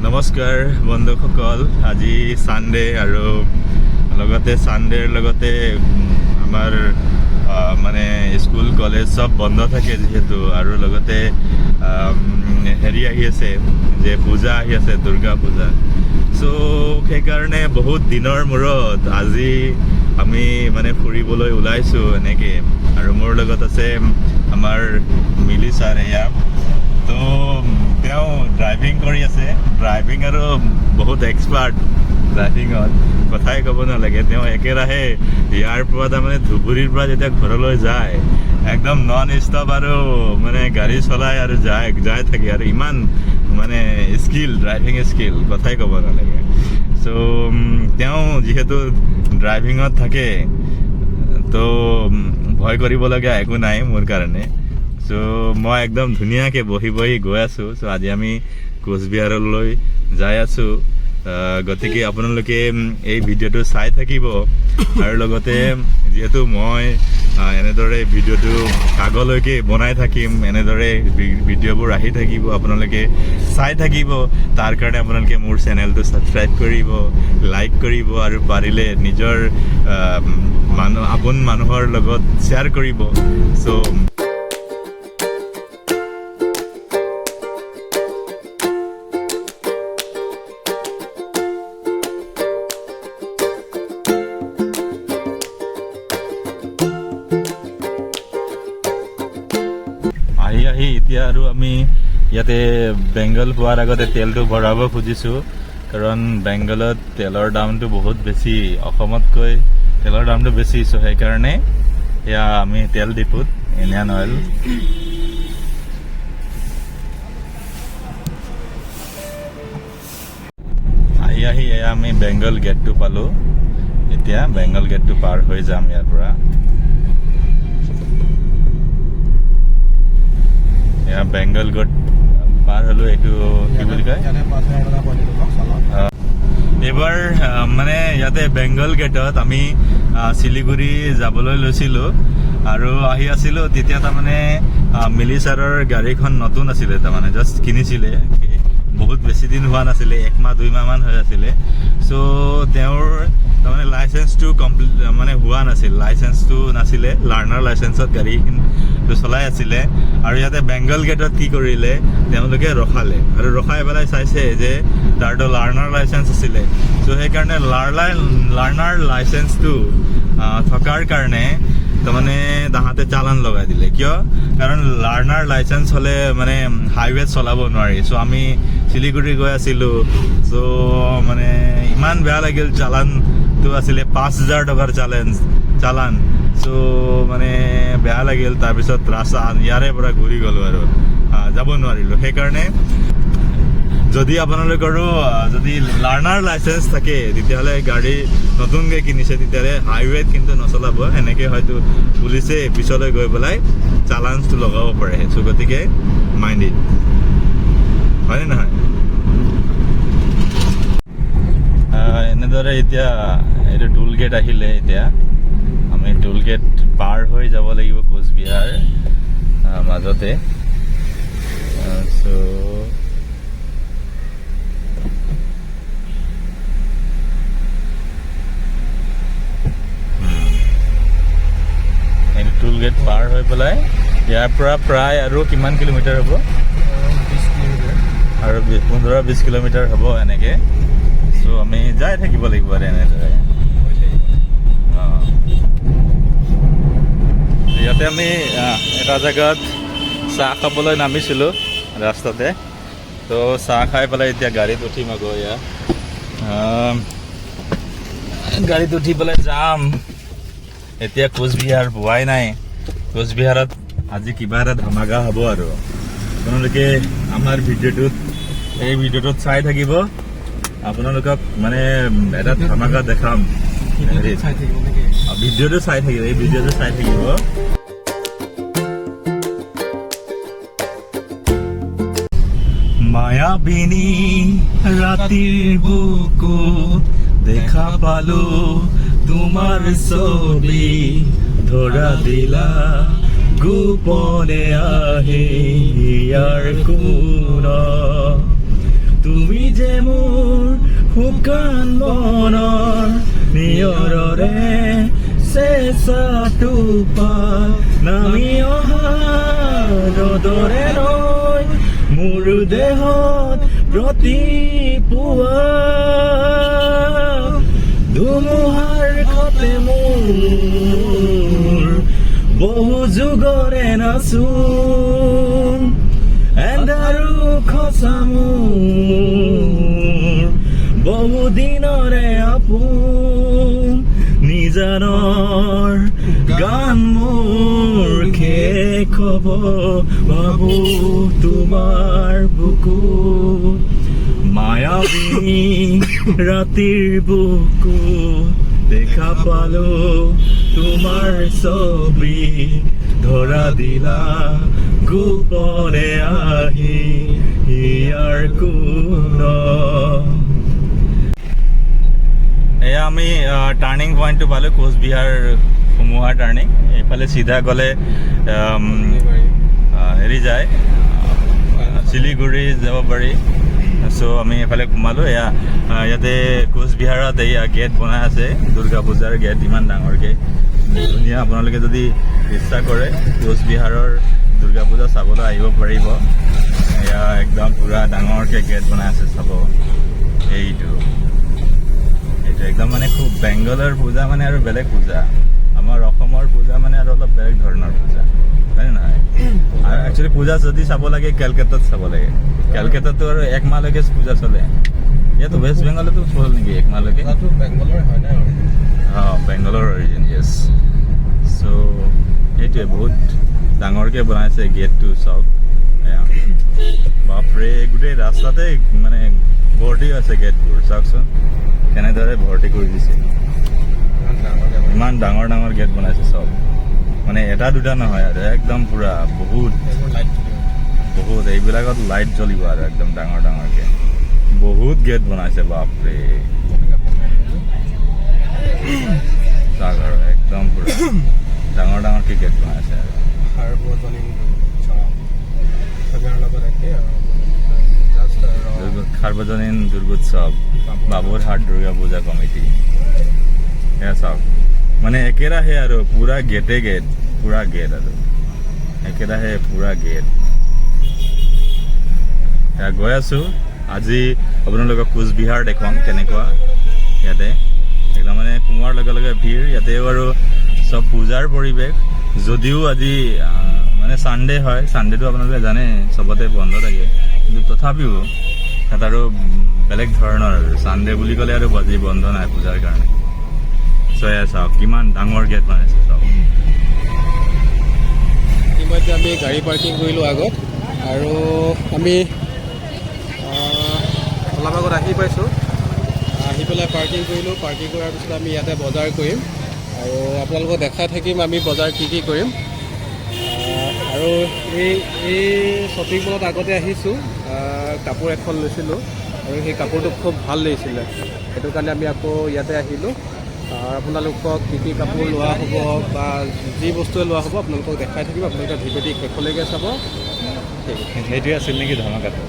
নমস্কাৰ বন্ধুসকল, আজি সানডে আৰু লগতে সানডেৰ লগতে আমাৰ মানে স্কুল কলেজ সব বন্ধ থাকে যিহেতু, আৰু লগতে হেৰি আহি আছে যে পূজা আহি আছে, দুৰ্গা পূজা। চ' সেইকাৰণে বহুত দিনৰ মূৰত আজি আমি মানে ফুৰিবলৈ ওলাইছোঁ এনেকৈ। আৰু মোৰ লগত আছে আমাৰ মিলি ছাৰ। এয়া তো তেওঁ ড্ৰাইভিং কৰি আছে, ড্ৰাইভিং আৰু বহুত এক্সপাৰ্ট ড্ৰাইভিঙত, কথাই ক'ব নালাগে। তেওঁ একেৰাহে ইয়াৰ পৰা তাৰমানে ধুবুৰীৰ পৰা যেতিয়া ঘৰলৈ যায় একদম নন ষ্টপ আৰু মানে গাড়ী চলাই আৰু যাই থাকে, আৰু ইমান মানে স্কিল, ড্ৰাইভিং স্কিল, কথাই ক'ব নালাগে। চ' তেওঁ যিহেতু ড্ৰাইভিঙত থাকে তো ভয় কৰিবলগীয়া একো নাই মোৰ কাৰণে। চ' মই একদম ধুনীয়াকৈ বহি গৈ আছোঁ। চ' আজি আমি কোচবিহাৰলৈ যাই আছোঁ, গতিকে আপোনালোকে এই ভিডিঅ'টো চাই থাকিব। আৰু লগতে যিহেতু মই এনেদৰে ভিডিঅ'টো আগলৈকে বনাই থাকিম, এনেদৰে ভিডিঅ'বোৰ আহি থাকিব, আপোনালোকে চাই থাকিব। তাৰ কাৰণে আপোনালোকে মোৰ চেনেলটো ছাবস্ক্ৰাইব কৰিব, লাইক কৰিব, আৰু পাৰিলে নিজৰ আপোন মানুহৰ লগত শ্বেয়াৰ কৰিব। চ' আহি এতিয়া আৰু আমি ইয়াতে বেংগল পোৱাৰ আগতে তেলটো ভৰাব খুজিছোঁ, কাৰণ বেংগলত তেলৰ দামটো বহুত বেছি, অসমতকৈ তেলৰ দামটো বেছি। চ' সেইকাৰণে এয়া আমি তেল ডিপুত, ইণ্ডিয়ান অইল। আহি এয়া আমি বেংগল গেটটো পালোঁ। এতিয়া বেংগল গেটটো পাৰ হৈ যাম ইয়াৰ পৰা। এয়া বেংগল গেট পাৰ হ'লোঁ। এইটো কি বুলি কয়, এইবাৰ মানে ইয়াতে বেংগল গেটত আমি শিলিগুৰি যাবলৈ লৈছিলোঁ আৰু আহি আছিলোঁ। তেতিয়া তাৰমানে মিলি ছাৰৰ গাড়ীখন নতুন আছিলে, তাৰমানে জাষ্ট কিনিছিলে, বহুত বেছি দিন হোৱা নাছিলে, 1 মাহ 2 মাহমান হৈ আছিলে। চ' তেওঁৰ তাৰমানে লাইচেঞ্চটো কমপ্লিট মানে হোৱা নাছিল, লাইচেঞ্চটো নাছিলে, লাৰ্ণাৰ লাইচেঞ্চত গাড়ীটো চলাই আছিলে। আৰু ইয়াতে বেংগল গেটত কি কৰিলে, তেওঁলোকে ৰখালে, আৰু ৰখাই পেলাই চাইছে যে তাৰতো লাৰ্ণাৰ লাইচেঞ্চ আছিলে। চ' সেইকাৰণে লাৰ্ণাৰ লাইচেঞ্চটো থকাৰ কাৰণে তাৰমানে তাহাঁতে চালান লগাই দিলে। কিয়? কাৰণ লাৰ্ণাৰ লাইচেঞ্চ হ'লে মানে হাইৱেত চলাব নোৱাৰি। চ' আমি শিলিগুৰি গৈ আছিলোঁ, চ' মানে ইমান বেয়া লাগিল। চালানটো আছিলে 5,000 টকাৰ চালান। চ' মানে বেয়া লাগিল। তাৰপিছত ৰাস্তা ইয়াৰে পৰা ঘূৰি গ'লোঁ আৰু যাব নোৱাৰিলোঁ। সেইকাৰণে যদি আপোনালোকৰো যদি লাৰ্ণাৰ লাইচেঞ্চ থাকে, তেতিয়াহ'লে গাড়ী নতুনকৈ কিনিছে, তেতিয়াহ'লে হাইৱেত কিন্তু নচলাব। এনেকৈ হয়তো পুলিচে পিছলৈ গৈ পেলাই চালানটো লগাব পাৰে। চ' গতিকে মাইণ্ড ইট, হয়নে নহয়? এনেদৰে এতিয়া এইটো টোল গেট আহিলে। এতিয়া আমি টোল গেট পাৰ হৈ যাব লাগিব কোচবিহাৰ মাজতে। চ' এইটো টোল গেট পাৰ হৈ পেলাই ইয়াৰ পৰা প্ৰায় আৰু কিমান কিলোমিটাৰ হ'ব? 20 কিলোমিটাৰ, আৰু 15-20 কিলোমিটাৰ হ'ব এনেকৈ। চ' আমি যাই থাকিব লাগিব আৰু এনেদৰে। ইয়াতে আমি এটা জেগাত চাহ খাবলৈ নামিছিলোঁ ৰাস্তাতে। তো চাহ খাই পেলাই এতিয়া গাড়ীত উঠিম আকৌ। এয়া গাড়ীত উঠি পেলাই যাম। এতিয়া কোচবিহাৰ পোৱাই নাই। কোচবিহাৰত আজি কিবা এটা ধামাকা হ'ব, আৰু আপোনালোকে আমাৰ এই ভিডিঅ'টোত চাই থাকিব। আপোনালোকক মানে এটা ধামাকা দেখাম। ভিডিঅ'টো চাই থাকিব, এই ভিডিঅ'টো চাই থাকিব। মায়াবিনী ৰাতিৰ বুকুত দেখা পালো তোমাৰ ছবি, ধৰা দিলা গোপনে আহে ইয়াৰ কোন, তুমি যে মোৰ শুকান মনৰ নিয়ৰৰে চেঁচাটো পাত নামি অহা ৰ'দৰে নৈ মোৰ দেহত প্ৰতিপুৱা ধুমুহাৰ খতে মোৰ বহু যুগৰে নাচোন এন্ধাৰো খচা মোৰ বহু দিনৰে আপোন নিজানৰ গান মোৰ শেষ হ'ব ভাবো তোমাৰ বুকুত মায়াবী ৰাতিৰ বুকু দেখা পালো তোমাৰ ছবি ধৰা দিলা গোপনে আহি ইয়াৰ কোন এয়া আমি টাৰ্ণিং পইণ্টটো পালোঁ কোচবিহাৰ ধুমুহা টাৰ্ণিং এইফালে চিধা গ'লে হেৰি যায় শিলিগুৰি যাব পাৰি চ' আমি এইফালে সোমালোঁ এয়া ইয়াতে কোচবিহাৰত এয়া গেট বনাই আছে দুৰ্গা পূজাৰ গেট ইমান ডাঙৰকৈ ধুনীয়া আপোনালোকে যদি ইচ্ছা কৰে কোচবিহাৰৰ দুৰ্গা পূজা চাবলৈ আহিব পাৰিব এয়া একদম পূৰা ডাঙৰকৈ গেট বনাই আছে চাব এইটো একদম মানে খুব বেংগলৰ পূজা মানে আৰু বেলেগ পূজা আমাৰ অসমৰ পূজা মানে আৰু অলপ বেলেগ ধৰণৰ পূজা হয়নে নহয় আৰু একচুৱেলি পূজা যদি চাব লাগে কেলকাতাত চাব লাগে কেলকাতাতো আৰু এক মাহলৈকে পূজা চলে ইয়াতো ৱেষ্ট বেংগলতো চলে নেকি এক মাহলৈকে বেংগলৰ হয় না বেংগলৰ অৰিজিন য়েছ চ' সেইটোৱে বহুত ডাঙৰকৈ বনাইছে গেটটো চাওক বাপৰে গোটেই ৰাস্তাতে মানে ভৰ্তি আছে গেটবোৰ চাওকচোন কেনেদৰে ভৰ্তি কৰি দিছে ইমান ডাঙৰ ডাঙৰ গেট বনাইছে চব মানে এটা দুটা নহয় আৰু একদম পুৰা বহুত বহুত এইবিলাকত লাইট জ্বলিব আৰু একদম ডাঙৰ ডাঙৰকৈ বহুত গেট বনাইছে বাপৰে চাওক আৰু একদম পুৰা ডাঙৰ ডাঙৰকৈ গেট বনাইছে আৰু সাৰ্বজনীন দুৰ্গোৎসৱ বাবুৰহাট দুৰ্গা পূজা কমিটি সেয়া চাওক মানে একেৰাহে আৰু পুৰা গেটে গেট পুৰা গেট আৰু একেৰাহে পুৰা গেট সেয়া গৈ আছোঁ আজি আপোনালোকক কোচবিহাৰ দেখুৱাম কেনেকুৱা ইয়াতে একদম মানে সোমোৱাৰ লগে লগে ভিৰ ইয়াতেও আৰু চব পূজাৰ পৰিৱেশ যদিও আজি মানে ছানডে হয় ছানডেটো আপোনালোকে জানে চবতে বন্ধ থাকে কিন্তু তথাপিও তাত আৰু বেলেগ ধৰণৰ আৰু ছানডে বুলি ক'লে আৰু আজি বন্ধ নাই পূজাৰ কাৰণে চয়া চাওক কিমান ডাঙৰ গেট বনাইছে চাওক ইতিমধ্যে আমি গাড়ী পাৰ্কিং কৰিলোঁ আগত আৰু আমি অলপ আগত আহি পাইছোঁ আহি পেলাই পাৰ্কিং কৰিলোঁ পাৰ্কিং কৰাৰ পিছত আমি ইয়াতে বজাৰ কৰিম আৰু আপোনালোকক দেখাই থাকিম আমি বজাৰ কি কৰিম আৰু এই শ্বপিং মলত আগতে আহিছোঁ কাপোৰ এখন লৈছিলোঁ আৰু সেই কাপোৰটো খুব ভাল লাগিছিলে সেইটো কাৰণে আমি আকৌ ইয়াতে আহিলোঁ আপোনালোকক কি কাপোৰ লোৱা হ'ব বা যি বস্তুৱে লোৱা হ'ব আপোনালোকক দেখাই থাকিম আপোনালোকে ভিডিঅ'টি শেষলৈকে চাব সেইটোৱে আছিল নেকি ধৰ্মকাটো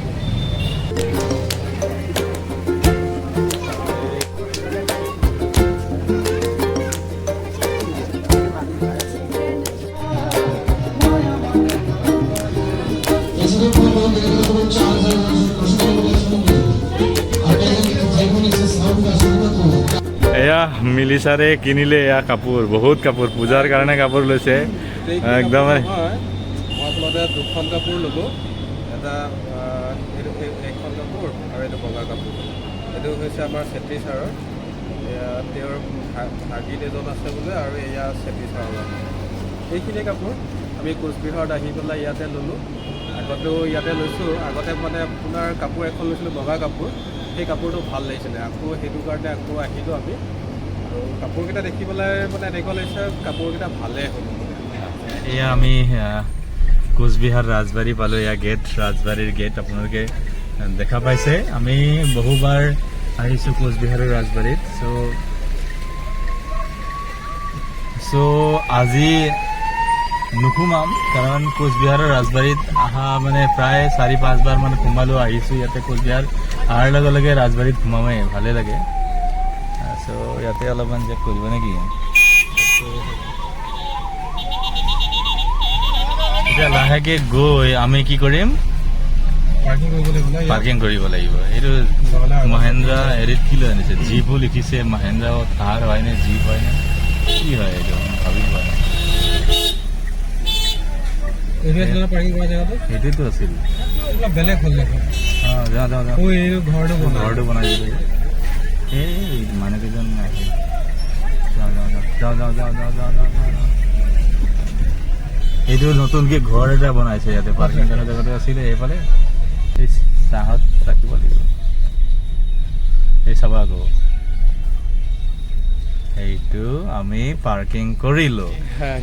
এয়া মিলিচাৰে কিনিলে এয়া কাপোৰ বহুত কাপোৰ পূজাৰ কাৰণে কাপোৰ লৈছে একদম মই আচলতে দুখন কাপোৰ ল'লোঁ এটা এইখন কাপোৰ আৰু এইটো বগা কাপোৰ এইটো হৈছে আমাৰ চেত্ৰী ছাৰৰ তেওঁৰ ভাগিন এজন আছে বোলে আৰু এয়া চেত্ৰী ছাৰৰ এইখিনি কাপোৰ আমি কোচবিহাৰত আহি পেলাই ইয়াতে ল'লোঁ আগতেও ইয়াতে লৈছোঁ আগতে মানে আপোনাৰ কাপোৰ এখন লৈছিলোঁ বগা কাপোৰ সেই কাপোৰটো ভাল লাগিছিলে আকৌ সেইটো কাৰণে আকৌ আহিলোঁ আমি আৰু কাপোৰকেইটা দেখি পেলাই মানে এনেকুৱা লাগিছে কাপোৰকেইটা ভালেই হ'ল এয়া আমি কোচবিহাৰ ৰাজবাৰী পালোঁ এয়া গেট ৰাজবাৰীৰ গেট আপোনালোকে দেখা পাইছে আমি বহুবাৰ আহিছোঁ কোচবিহাৰৰ ৰাজবাৰীত চ' আজি নুসুমাম কাৰণ কোচবিহাৰৰ ৰাজবাৰীত অহা মানে প্ৰায় 4-5 বাৰ মানে সোমালোঁ আহিছোঁ ইয়াতে কোচবিহাৰ অহাৰ লগে লগে ৰাজবাৰীত সোমামেই ভালে লাগে চ' ইয়াতে অলপমান চেক কৰিব নেকি এতিয়া লাহেকে গৈ আমি কি কৰিম পাৰ্কিং কৰিব লাগিব এইটো মহেন্দ্ৰা হেৰিত কি লৈ আনিছে জীপো লিখিছে মহেন্দ্ৰা থাৰ হয় নে জীপ হয় নে কি হয় এইটো ভাবি পোৱা নাই সেইটোতো আছিল বেলেগ হ'ল দেখোন অঁ যাওঁ যাওঁ যাওঁ এই ঘৰটো বনাই দিলে এই মানুহকেইজন আহে যাওঁ যাওঁ যাওঁ যাওঁ যাওঁ যাওঁ যাওঁ যাওঁ যাওঁ যাওঁ এইটো নতুনকৈ ঘৰ এটা বনাইছে ইয়াতে পাৰ্কিং কৰা জেগাটো আছিলে এইফালে এই চাহত ৰাখিব লাগিব এই চাবা আকৌ এইটো আমি পাৰ্কিং কৰিলোঁ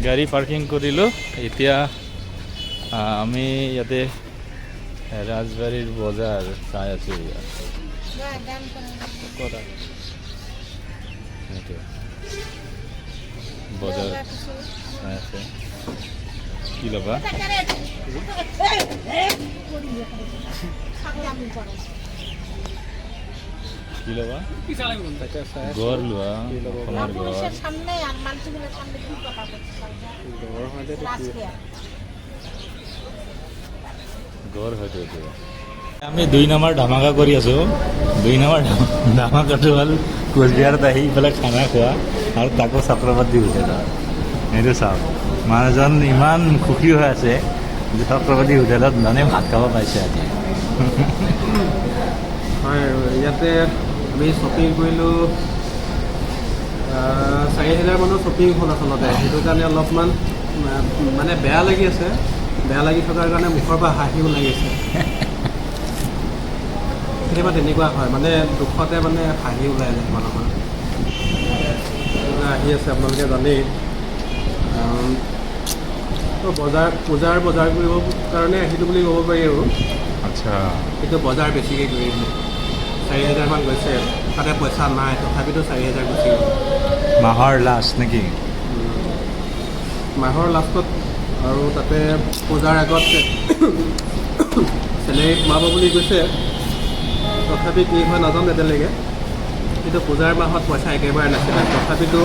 গাড়ী পাৰ্কিং কৰিলোঁ এতিয়া আমি ইয়াতে ৰাজবাৰীৰ বজাৰ চাই আছোঁ ইয়াত সেইটো বজাৰ চাই আছে কি ল'বা কি ল'বা গড় লোৱা অসমৰ গড় হয়তো এইটো আমি 2 নম্বৰ ধামাকা কৰি আছোঁ 2 নম্বৰ ধামাকাটো হ'ল কোচবিহাৰত আহি ইফালে খানা খোৱা আৰু তাকো ছাত্ৰবাদী হোটেল সেইটো চাওক মানুহজন ইমান সুখী হৈ আছে যে ছাত্ৰবাদী হোটেলত মানে ভাত খাব পাইছে আজি হয় আৰু ইয়াতে আমি শ্বপিং কৰিলোঁ 4,000 মানৰ শ্বপিং হ'ল আচলতে সেইটো কাৰণে অলপমান মানে বেয়া লাগি আছে বেয়া লাগি থকাৰ কাৰণে মুখৰ পৰা হাঁহিও লাগিছে কেতিয়াবা তেনেকুৱা হয় মানে দুখতে মানে হাঁহি ওলাই যায় মানুহৰ আহি আছে আপোনালোকে জানেই পূজাৰ বজাৰ কৰিব কাৰণে আহিলোঁ বুলি ক'ব পাৰি আৰু আচ্ছা কিন্তু বজাৰ বেছিকৈ কৰিলোঁ 4,000 মান গৈছে তাতে পইচা নাই তথাপিতো 4,000 গুচি গ'ল মাহৰ লাষ্ট নেকি মাহৰ লাষ্টত আৰু তাতে পূজাৰ আগত চেলেৰি সোমাব বুলি কৈছে তথাপি কি হয় নাজানো এতিয়ালৈকে কিন্তু পূজাৰ মাহত পইচা একেবাৰে নাছিলে তথাপিতো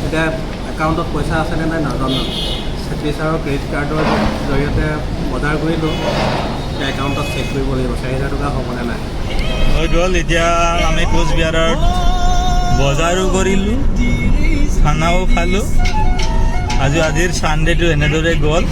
এতিয়া একাউণ্টত পইচা আছেনে নাই নাজানো ছাৰৰ ক্ৰেডিট কাৰ্ডৰ জৰিয়তে বজাৰ কৰিলোঁ এতিয়া একাউণ্টত চেক কৰিব লাগিব 4,000 টকা হ'বনে নাই হৈ গ'ল এতিয়া আমি কোচবিহাৰত বজাৰো কৰিলোঁ খানাও খালোঁ আজিৰ ছানডেটো এনেদৰে গ'ল